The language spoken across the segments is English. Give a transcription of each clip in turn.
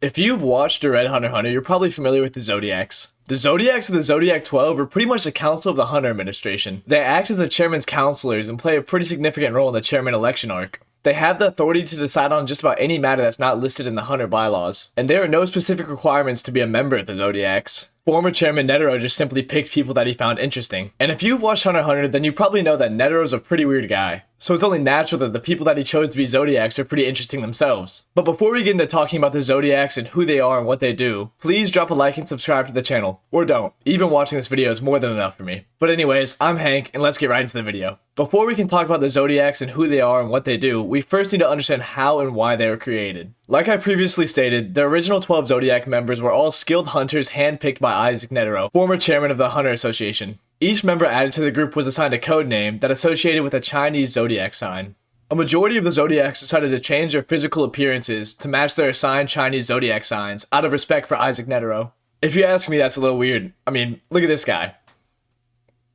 If you've watched or read Hunter x Hunter, you're probably familiar with the Zodiacs. The Zodiacs and the Zodiac 12 are pretty much the Council of the Hunter administration. They act as the chairman's counselors and play a pretty significant role in the chairman election arc. They have the authority to decide on just about any matter that's not listed in the Hunter bylaws. And there are no specific requirements to be a member of the Zodiacs. Former chairman Netero just simply picked people that he found interesting. And if you've watched Hunter x Hunter, then you probably know that Netero's a pretty weird guy. So it's only natural that the people that he chose to be Zodiacs are pretty interesting themselves. But before we get into talking about the Zodiacs and who they are and what they do, please drop a like and subscribe to the channel. Or don't. Even watching this video is more than enough for me. But anyways, I'm Hank, and let's get right into the video. Before we can talk about the Zodiacs and who they are and what they do, we first need to understand how and why they were created. Like I previously stated, the original 12 Zodiac members were all skilled hunters handpicked by Isaac Netero, former chairman of the Hunter Association. Each member added to the group was assigned a code name that associated with a Chinese zodiac sign. A majority of the Zodiacs decided to change their physical appearances to match their assigned Chinese zodiac signs out of respect for Isaac Netero. If you ask me, that's a little weird. I mean, look at this guy.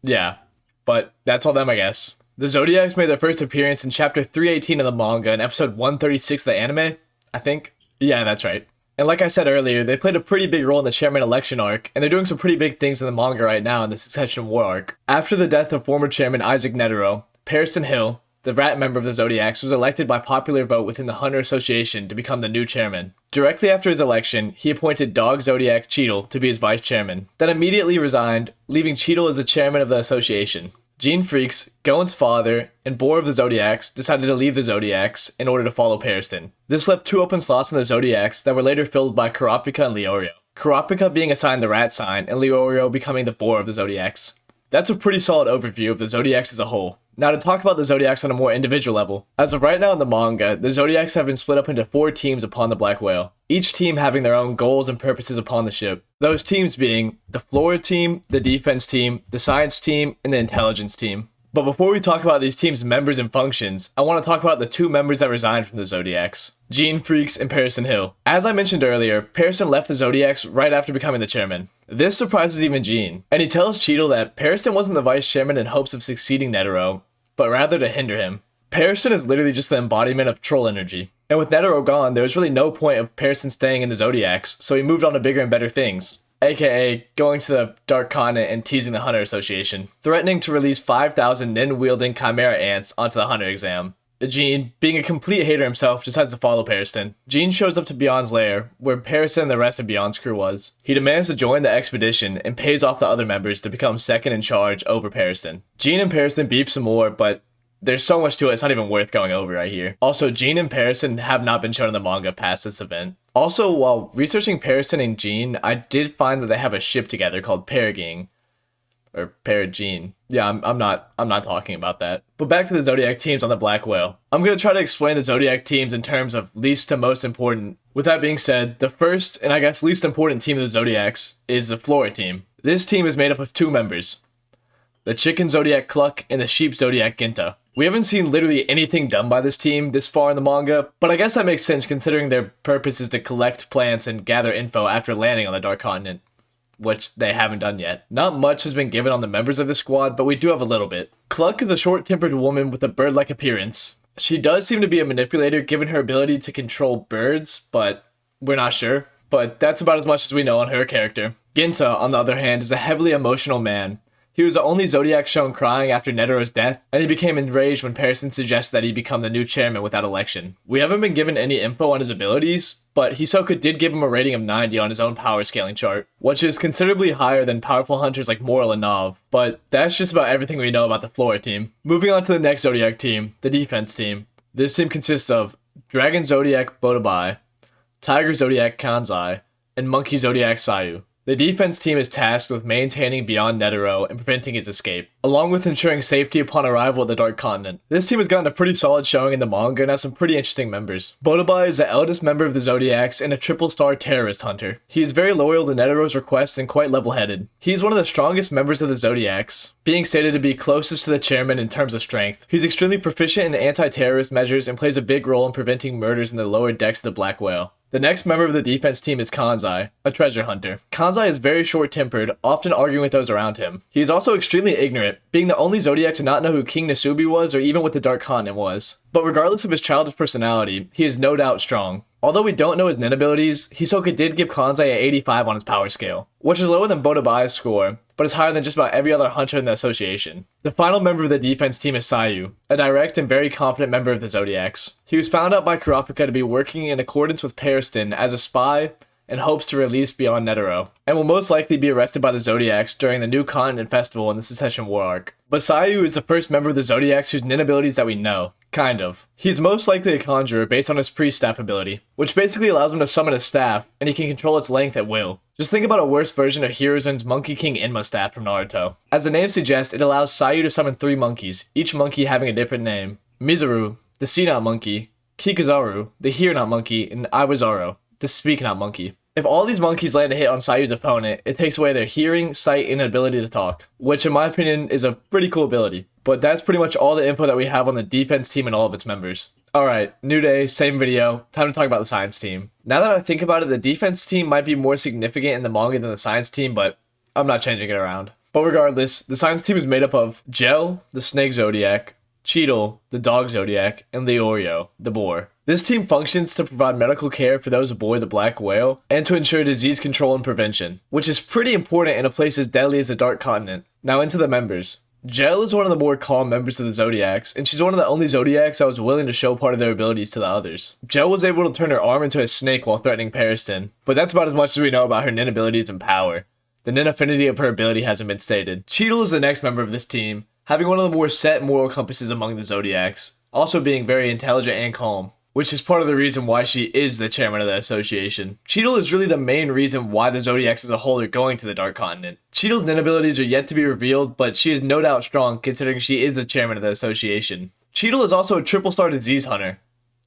Yeah, but that's all them, I guess. The Zodiacs made their first appearance in chapter 318 of the manga and episode 136 of the anime, I think. Yeah, that's right. And like I said earlier, they played a pretty big role in the chairman election arc, and they're doing some pretty big things in the manga right now in the Succession War arc. After the death of former chairman Isaac Netero, Pearson Hill, the rat member of the Zodiacs, was elected by popular vote within the Hunter Association to become the new chairman. Directly after his election, he appointed Dog Zodiac Cheadle to be his vice chairman, then immediately resigned, leaving Cheadle as the chairman of the association. Gene Freaks, Goen's father, and Boar of the Zodiacs decided to leave the Zodiacs in order to follow Pearson. This left 2 open slots in the Zodiacs that were later filled by Kurapika and Leorio. Kurapika being assigned the rat sign, and Leorio becoming the Boar of the Zodiacs. That's a pretty solid overview of the Zodiacs as a whole. Now to talk about the Zodiacs on a more individual level. As of right now in the manga, the Zodiacs have been split up into 4 teams upon the Black Whale, each team having their own goals and purposes upon the ship. Those teams being the Flora team, the Defense team, the Science team, and the Intelligence team. But before we talk about these teams' members and functions, I want to talk about the 2 members that resigned from the Zodiacs, Gene Freaks and Pearson Hill. As I mentioned earlier, Pearson left the Zodiacs right after becoming the chairman. This surprises even Gene, and he tells Cheadle that Pearson wasn't the vice chairman in hopes of succeeding Netero, but rather to hinder him. Pearson is literally just the embodiment of troll energy. And with Netero gone, there was really no point of Pearson staying in the Zodiacs, so he moved on to bigger and better things. AKA going to the Dark Continent and teasing the Hunter Association, threatening to release 5,000 Nin-wielding Chimera ants onto the Hunter exam. Gene, being a complete hater himself, decides to follow Pearson. Gene shows up to Beyond's lair, where Pearson and the rest of Beyond's crew was. He demands to join the expedition and pays off the other members to become second in charge over Pearson. Gene and Pearson beef some more, but there's so much to it, it's not even worth going over right here. Also, Gene and Pearson have not been shown in the manga past this event. Also, while researching Pearson and Gene, I did find that they have a ship together called Paragene. Or Paragene. Yeah, I'm not talking about that. But back to the Zodiac teams on the Black Whale. I'm going to try to explain the Zodiac teams in terms of least to most important. With that being said, the first, and I guess least important team of the Zodiacs is the Flora team. This team is made up of 2 members. The Chicken Zodiac Cluck and the Sheep Zodiac Ginta. We haven't seen literally anything done by this team this far in the manga, but I guess that makes sense considering their purpose is to collect plants and gather info after landing on the Dark Continent, which they haven't done yet. Not much has been given on the members of the squad, but we do have a little bit. Cluck is a short-tempered woman with a bird-like appearance. She does seem to be a manipulator given her ability to control birds, but we're not sure. But that's about as much as we know on her character. Ginta, on the other hand, is a heavily emotional man. He was the only Zodiac shown crying after Netero's death, and he became enraged when Pearson suggested that he become the new chairman without election. We haven't been given any info on his abilities, but Hisoka did give him a rating of 90 on his own power scaling chart, which is considerably higher than powerful hunters like Moral and Nav, but that's just about everything we know about the Flora team. Moving on to the next Zodiac team, the Defense team. This team consists of Dragon Zodiac Botobai, Tiger Zodiac Kanzai, and Monkey Zodiac Sayu. The defense team is tasked with maintaining Beyond Netero and preventing his escape, along with ensuring safety upon arrival at the Dark Continent. This team has gotten a pretty solid showing in the manga and has some pretty interesting members. Botobai is the eldest member of the Zodiacs and a triple-star terrorist hunter. He is very loyal to Netero's requests and quite level-headed. He is one of the strongest members of the Zodiacs, being stated to be closest to the chairman in terms of strength. He's extremely proficient in anti-terrorist measures and plays a big role in preventing murders in the lower decks of the Black Whale. The next member of the defense team is Kanzai, a treasure hunter. Kanzai is very short-tempered, often arguing with those around him. He is also extremely ignorant, being the only Zodiac to not know who King Nasubi was or even what the Dark Continent was. But regardless of his childish personality, he is no doubt strong. Although we don't know his nin abilities, Hisoka did give Kanzai a 85 on his power scale, which is lower than Botobaya's score, but is higher than just about every other hunter in the association. The final member of the defense team is Sayu, a direct and very confident member of the Zodiacs. He was found out by Kurapika to be working in accordance with Periston as a spy and hopes to release beyond Netero, and will most likely be arrested by the Zodiacs during the New Continent Festival in the Secession War arc. But Sayu is the first member of the Zodiacs whose nin abilities that we know. Kind of. He's most likely a conjurer based on his pre-staff ability, which basically allows him to summon a staff, and he can control its length at will. Just think about a worse version of Hiruzen's Monkey King Inma staff from Naruto. As the name suggests, it allows Sayu to summon 3 monkeys, each monkey having a different name. Mizuru, the See-Not monkey, Kikuzaru, the Hear-Not monkey, and Iwazaru, the Speak-Not monkey. If all these monkeys land a hit on Sayu's opponent, it takes away their hearing, sight, and ability to talk, which in my opinion is a pretty cool ability. But that's pretty much all the info that we have on the defense team and all of its members. Alright, new day, same video, time to talk about the science team. Now that I think about it, the defense team might be more significant in the manga than the science team, but I'm not changing it around. But regardless, the science team is made up of Gel, the Snake Zodiac, Cheetle, the Dog Zodiac, and Leorio, the Boar. This team functions to provide medical care for those aboard the Black Whale, and to ensure disease control and prevention, which is pretty important in a place as deadly as the Dark Continent. Now into the members. Gel is one of the more calm members of the Zodiacs, and she's one of the only Zodiacs that was willing to show part of their abilities to the others. Gel was able to turn her arm into a snake while threatening Periston, but that's about as much as we know about her nin abilities and power. The nin affinity of her ability hasn't been stated. Cheetle is the next member of this team, having one of the more set moral compasses among the Zodiacs, also being very intelligent and calm, which is part of the reason why she is the chairman of the association. Cheetle is really the main reason why the Zodiacs as a whole are going to the Dark Continent. Cheetle's nin abilities are yet to be revealed, but she is no doubt strong considering she is the chairman of the association. Cheetle is also a triple-star disease hunter,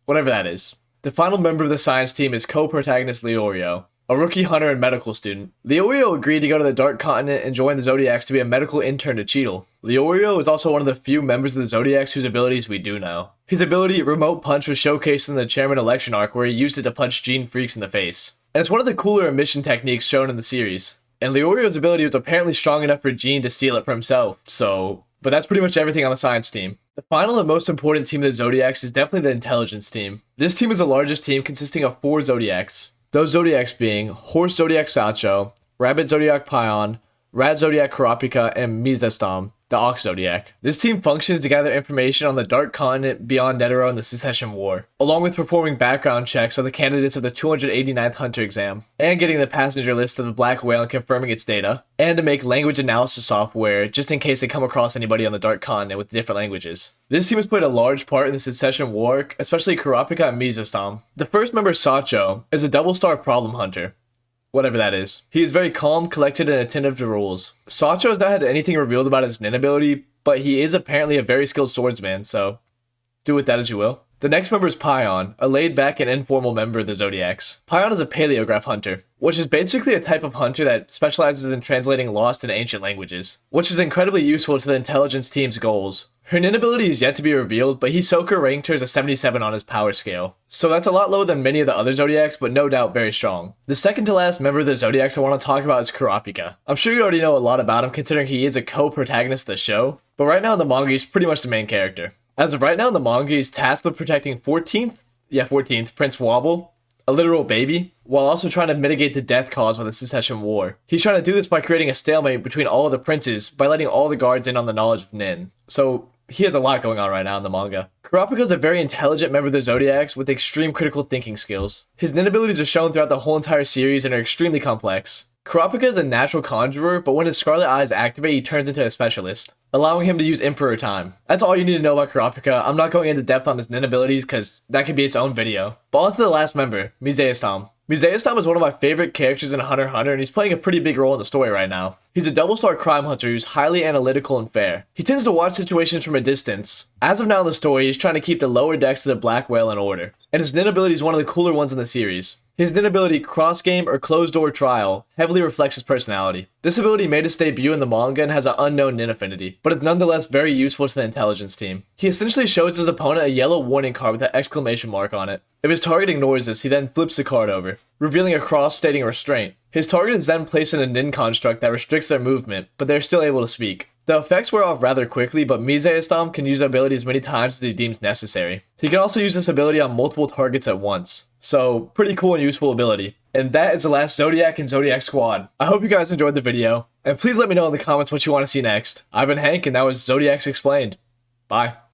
whatever that is. The final member of the science team is co-protagonist Leorio, a rookie hunter and medical student. Leorio agreed to go to the Dark Continent and join the Zodiacs to be a medical intern to Cheetle. Leorio is also one of the few members of the Zodiacs whose abilities we do know. His ability, Remote Punch, was showcased in the Chairman election arc where he used it to punch Gene Freaks in the face. And it's one of the cooler emission techniques shown in the series. And Leorio's ability was apparently strong enough for Gene to steal it for himself, but that's pretty much everything on the science team. The final and most important team of the Zodiacs is definitely the intelligence team. This team is the largest team consisting of 4 Zodiacs. Those Zodiacs being Horse Zodiac Sacho, Rabbit Zodiac Pion, Rat Zodiac Kurapika, and Mizestam, the Ox Zodiac. This team functions to gather information on the Dark Continent beyond Netero and the Secession War, along with performing background checks on the candidates of the 289th Hunter exam, and getting the passenger list of the Black Whale and confirming its data, and to make language analysis software just in case they come across anybody on the Dark Continent with different languages. This team has played a large part in the Secession War arc, especially Kurapika and Mizestam. The first member, Sacho, is a double-star problem hunter, whatever that is. He is very calm, collected, and attentive to rules. Sacho has not had anything revealed about his nin ability, but he is apparently a very skilled swordsman, so do with that as you will. The next member is Pion, a laid-back and informal member of the Zodiacs. Pion is a paleograph hunter, which is basically a type of hunter that specializes in translating lost and ancient languages, which is incredibly useful to the intelligence team's goals. Her nin ability is yet to be revealed, but Hisoka ranked her as a 77 on his power scale. So that's a lot lower than many of the other Zodiacs, but no doubt very strong. The second to last member of the Zodiacs I want to talk about is Kurapika. I'm sure you already know a lot about him considering he is a co-protagonist of the show, but right now in the manga he's pretty much the main character. As of right now in the manga he's tasked with protecting 14th Prince Wobble, a literal baby, while also trying to mitigate the death caused by the Secession War. He's trying to do this by creating a stalemate between all of the princes by letting all the guards in on the knowledge of Nin. So he has a lot going on right now in the manga. Kurapika is a very intelligent member of the Zodiacs with extreme critical thinking skills. His nin abilities are shown throughout the whole entire series and are extremely complex. Kurapika is a natural conjurer, but when his Scarlet Eyes activate, he turns into a specialist, allowing him to use Emperor Time. That's all you need to know about Kurapika. I'm not going into depth on his nin abilities because that could be its own video. But on to the last member, Mizestam. Mizestam is one of my favorite characters in Hunter x Hunter, and he's playing a pretty big role in the story right now. He's a double-star crime hunter who's highly analytical and fair. He tends to watch situations from a distance. As of now in the story, he's trying to keep the lower decks of the Black Whale in order, and his nin ability is one of the cooler ones in the series. His nin ability, Cross Game or Closed Door Trial, heavily reflects his personality. This ability made its debut in the manga and has an unknown nin affinity, but it's nonetheless very useful to the intelligence team. He essentially shows his opponent a yellow warning card with an exclamation mark on it. If his target ignores this, he then flips the card over, revealing a cross stating restraint. His target is then placed in a nin construct that restricts their movement, but they're still able to speak. The effects wear off rather quickly, but Mizeistam can use the ability as many times as he deems necessary. He can also use this ability on multiple targets at once. So, pretty cool and useful ability. And that is the last Zodiac and Zodiac Squad. I hope you guys enjoyed the video, and please let me know in the comments what you want to see next. I've been Hank, and that was Zodiacs Explained. Bye.